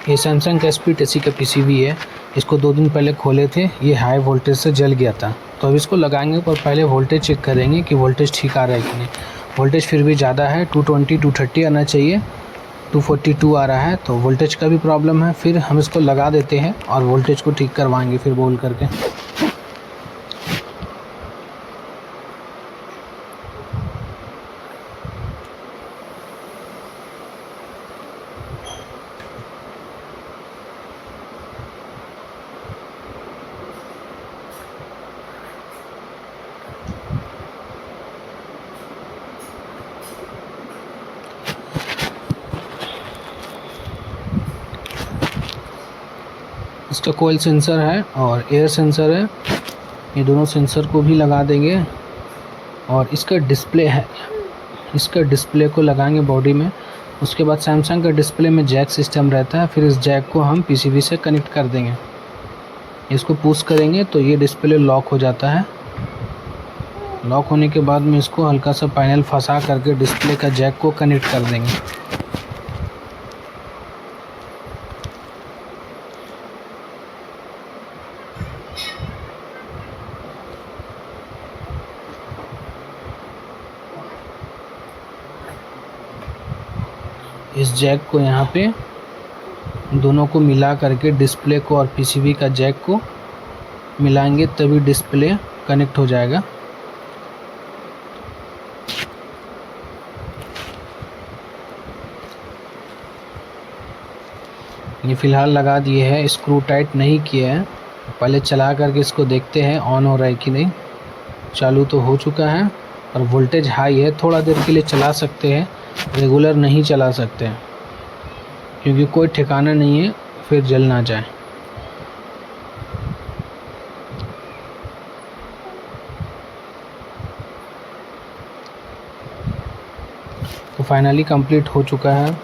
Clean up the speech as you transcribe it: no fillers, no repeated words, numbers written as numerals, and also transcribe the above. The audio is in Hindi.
ये सैमसंग का SPTC का PCB है। इसको 2 दिन पहले खोले थे, ये हाई वोल्टेज से जल गया था। तो अब इसको लगाएंगे और पहले वोल्टेज चेक करेंगे कि वोल्टेज ठीक आ रहा है कि नहीं। वोल्टेज फिर भी ज़्यादा है, 220 230 आना चाहिए, 242 आ रहा है, तो वोल्टेज का भी प्रॉब्लम है। फिर हम इसको लगा देते हैं और वोल्टेज को ठीक करवाएंगे फिर बोल करके। इसका कोयल सेंसर है और एयर सेंसर है, ये दोनों सेंसर को भी लगा देंगे। और इसका डिस्प्ले है, इसका डिस्प्ले को लगाएंगे बॉडी में। उसके बाद सैमसंग का डिस्प्ले में जैक सिस्टम रहता है, फिर इस जैक को हम PCB से कनेक्ट कर देंगे। इसको पुश करेंगे तो ये डिस्प्ले लॉक हो जाता है। लॉक होने के बाद में इसको हल्का सा पैनल फंसा करके डिस्प्ले का जैक को कनेक्ट कर देंगे। इस जैक को यहाँ पे दोनों को मिला करके डिस्प्ले को और PCB का जैक को मिलाएंगे, तभी डिस्प्ले कनेक्ट हो जाएगा। ये फ़िलहाल लगा दिए हैं, स्क्रू टाइट नहीं किया है। पहले चला करके इसको देखते हैं ऑन हो रहा है कि नहीं। चालू तो हो चुका है और वोल्टेज हाई है। थोड़ा देर के लिए चला सकते हैं, रेगुलर नहीं चला सकते हैं क्योंकि कोई ठिकाना नहीं है फिर जल ना जाए। तो फाइनली कंप्लीट हो चुका है।